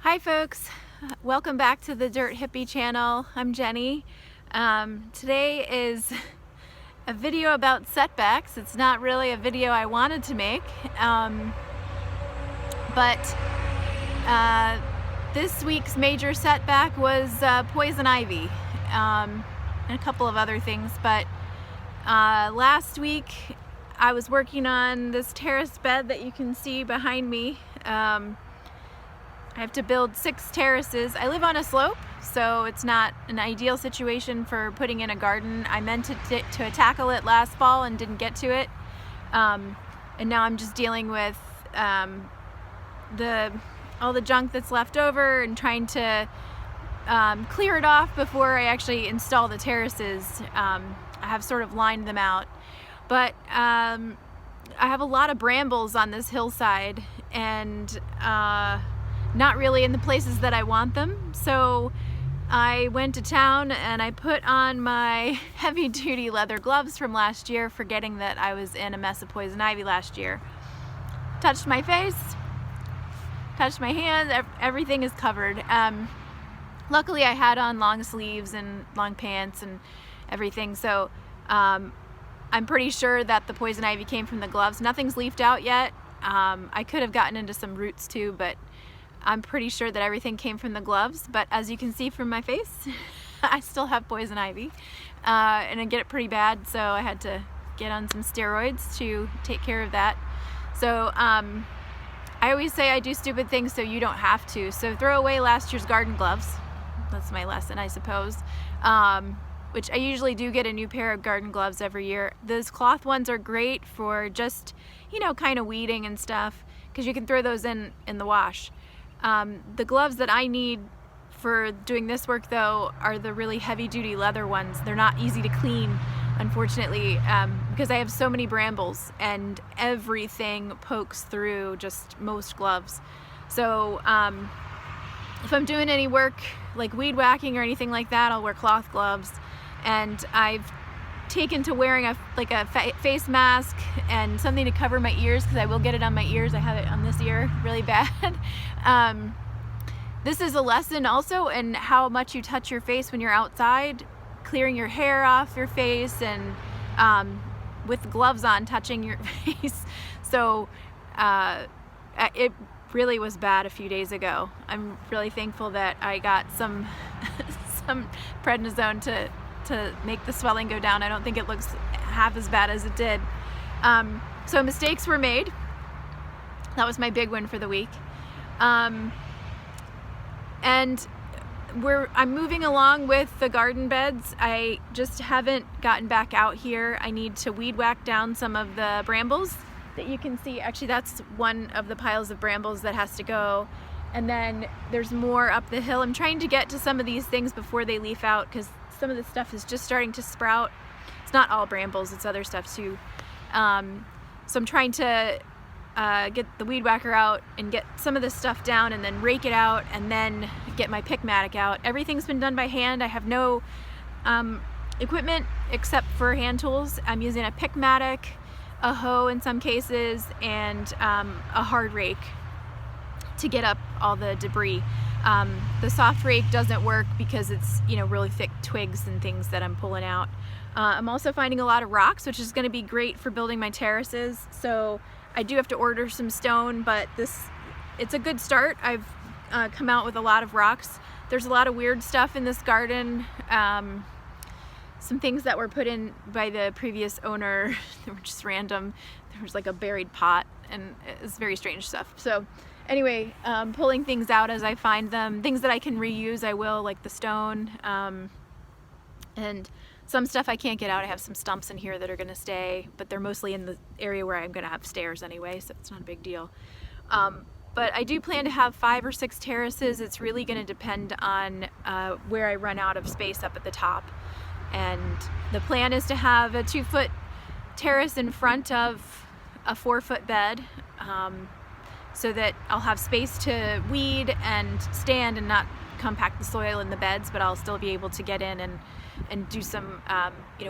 Hi folks, welcome back to the Dirt Hippie channel. I'm Jenny. Today is a video about setbacks. It's not really a video I wanted to make, but this week's major setback was poison ivy and a couple of other things. But last week I was working on this terraced bed that you can see behind me. I have to build 6 terraces. I live on a slope, so it's not an ideal situation for putting in a garden. I meant to tackle it last fall and didn't get to it. And now I'm just dealing with all the junk that's left over and trying to clear it off before I actually install the terraces. I have sort of lined them out. But I have a lot of brambles on this hillside, and not really in the places that I want them. So I went to town and I put on my heavy-duty leather gloves from last year, forgetting that I was in a mess of poison ivy last year. Touched my face, touched my hands, everything is covered. Luckily I had on long sleeves and long pants and everything, so I'm pretty sure that the poison ivy came from the gloves. Nothing's leafed out yet. I could have gotten into some roots too, but I'm pretty sure that everything came from the gloves. But as you can see from my face, I still have poison ivy, and I get it pretty bad, so I had to get on some steroids to take care of that. So I always say I do stupid things so you don't have to. So throw away last year's garden gloves. That's my lesson, I suppose. Which I usually do get a new pair of garden gloves every year. Those cloth ones are great for just, kind of weeding and stuff, because you can throw those in the wash. The gloves that I need for doing this work, though, are the really heavy-duty leather ones. They're not easy to clean, unfortunately, because I have so many brambles and everything pokes through just most gloves. So if I'm doing any work like weed whacking or anything like that, I'll wear cloth gloves. And I've taken to wearing a face mask and something to cover my ears, because I will get it on my ears. I have it on this ear really bad. This is a lesson also in how much you touch your face when you're outside, clearing your hair off your face, and with gloves on, touching your face. So it really was bad a few days ago. I'm really thankful that I got some prednisone to make the swelling go down. I don't think it looks half as bad as it did. So mistakes were made. That was my big win for the week. And I'm moving along with the garden beds. I just haven't gotten back out here. I need to weed whack down some of the brambles that you can see. Actually, that's one of the piles of brambles that has to go. And then there's more up the hill. I'm trying to get to some of these things before they leaf out, because some of this stuff is just starting to sprout. It's not all brambles, it's other stuff too. So I'm trying to get the weed whacker out and get some of this stuff down, and then rake it out, and then get my Pickmatic out. Everything's been done by hand. I have no equipment except for hand tools. I'm using a Pickmatic, a hoe in some cases, and a hard rake to get up all the debris. The soft rake doesn't work because it's really thick twigs and things that I'm pulling out. I'm also finding a lot of rocks, which is going to be great for building my terraces. So I do have to order some stone, but it's a good start. I've come out with a lot of rocks. There's a lot of weird stuff in this garden. Some things that were put in by the previous owner, they were just random. There was like a buried pot, and it's very strange stuff. So anyway, pulling things out as I find them. Things that I can reuse, I will, like the stone. And some stuff I can't get out. I have some stumps in here that are gonna stay, but they're mostly in the area where I'm gonna have stairs anyway, so it's not a big deal. But I do plan to have 5 or 6 terraces. It's really gonna depend on where I run out of space up at the top. And the plan is to have a 2-foot terrace in front of a 4-foot bed, so that I'll have space to weed and stand and not compact the soil in the beds, but I'll still be able to get in and do some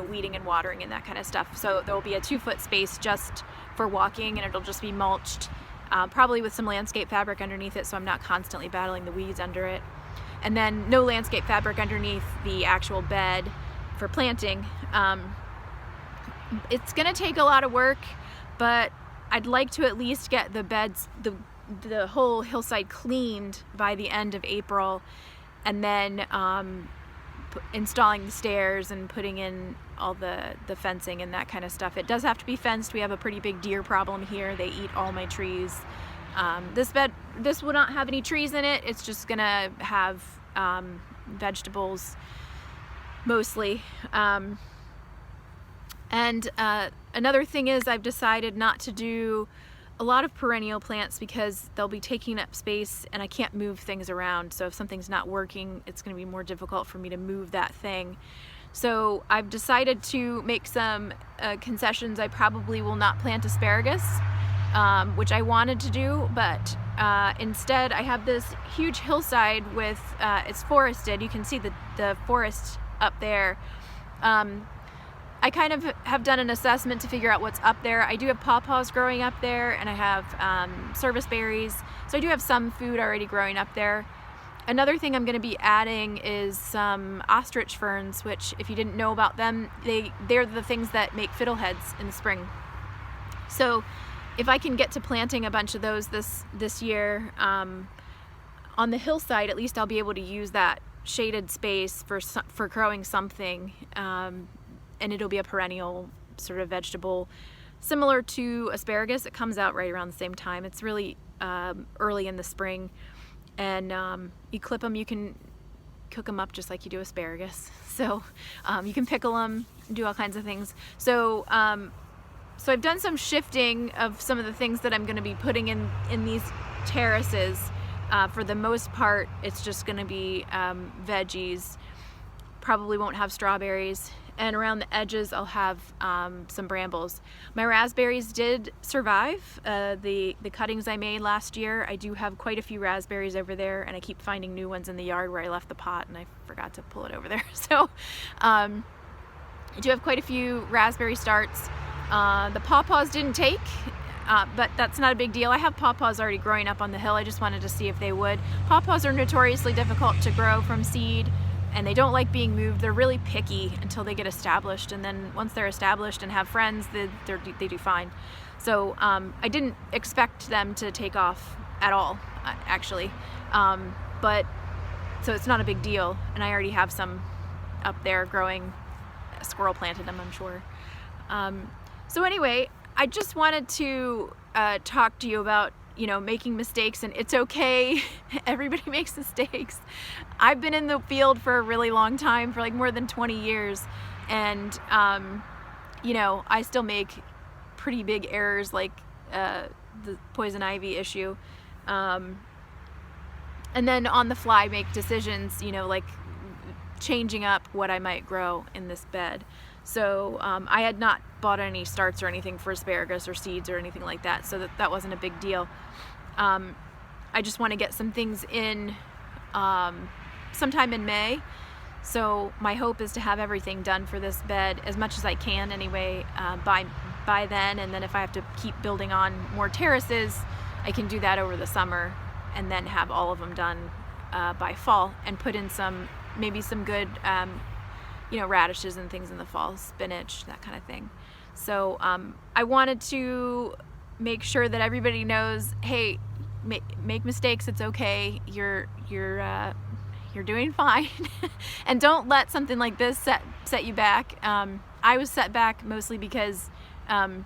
weeding and watering and that kind of stuff. So there will be a 2-foot space just for walking, and it'll just be mulched. probably with some landscape fabric underneath it so I'm not constantly battling the weeds under it. And then no landscape fabric underneath the actual bed for planting. It's gonna take a lot of work, but I'd like to at least get the beds, the whole hillside cleaned by the end of April, and then installing the stairs and putting in all the fencing and that kind of stuff. It does have to be fenced. We have a pretty big deer problem here. They eat all my trees. This will not have any trees in it. It's just gonna have vegetables mostly. Another thing is I've decided not to do a lot of perennial plants because they'll be taking up space and I can't move things around. So if something's not working, it's going to be more difficult for me to move that thing. So I've decided to make some concessions. I probably will not plant asparagus, which I wanted to do, but instead I have this huge hillside with, it's forested. You can see the forest up there. I kind of have done an assessment to figure out what's up there. I do have pawpaws growing up there, and I have service berries. So I do have some food already growing up there. Another thing I'm going to be adding is some ostrich ferns, which if you didn't know about them, they're the things that make fiddleheads in the spring. So if I can get to planting a bunch of those this year on the hillside, at least I'll be able to use that shaded space for growing something. And it'll be a perennial sort of vegetable similar to asparagus. It comes out right around the same time. It's really early in the spring, and you clip them. You can cook them up just like you do asparagus. So you can pickle them, do all kinds of things. So so I've done some shifting of some of the things that I'm going to be putting in these terraces. For the most part, it's just going to be veggies. Probably won't have strawberries. And around the edges I'll have some brambles. My raspberries did survive the cuttings I made last year. I do have quite a few raspberries over there, and I keep finding new ones in the yard where I left the pot and I forgot to pull it over there. So I do have quite a few raspberry starts. The pawpaws didn't take, but that's not a big deal. I have pawpaws already growing up on the hill. I just wanted to see if they would. Pawpaws are notoriously difficult to grow from seed, and they don't like being moved. They're really picky until they get established, and then once they're established and have friends, they do fine. So I didn't expect them to take off at all, actually. But so it's not a big deal, and I already have some up there growing. A squirrel planted them, I'm sure. So anyway, I just wanted to talk to you about making mistakes, and it's okay. Everybody makes mistakes. I've been in the field for a really long time, for like more than 20 years, and I still make pretty big errors, like the poison ivy issue, and then on the fly make decisions, like changing up what I might grow in this bed. So I had not bought any starts or anything for asparagus or seeds or anything like that, so that wasn't a big deal. I just want to get some things in sometime in May. So my hope is to have everything done for this bed as much as I can anyway by then, and then if I have to keep building on more terraces, I can do that over the summer and then have all of them done by fall and put in maybe some good radishes and things in the fall, spinach, that kind of thing. So I wanted to make sure that everybody knows, hey, make mistakes, it's okay, you're doing fine. And don't let something like this set you back. I was set back mostly because I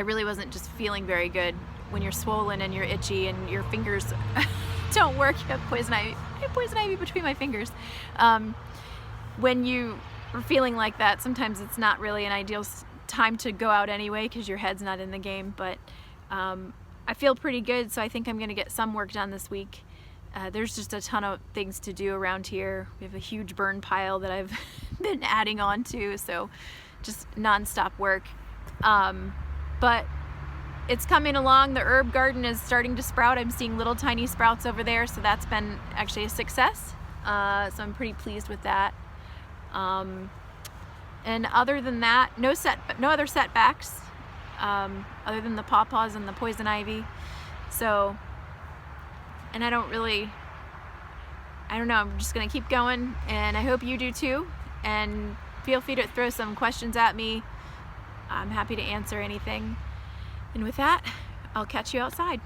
really wasn't just feeling very good. When you're swollen and you're itchy and your fingers don't work, you have poison ivy. I have poison ivy between my fingers. When you are feeling like that, sometimes it's not really an ideal time to go out anyway because your head's not in the game, but I feel pretty good, so I think I'm going to get some work done this week. There's just a ton of things to do around here. We have a huge burn pile that I've been adding on to, so just non-stop work. But it's coming along. The herb garden is starting to sprout. I'm seeing little tiny sprouts over there, so that's been actually a success. So I'm pretty pleased with that. And other than that, no other setbacks. other than the pawpaws and the poison ivy. So, and I don't know, I'm just gonna keep going, and I hope you do too, and feel free to throw some questions at me. I'm happy to answer anything. And with that, I'll catch you outside.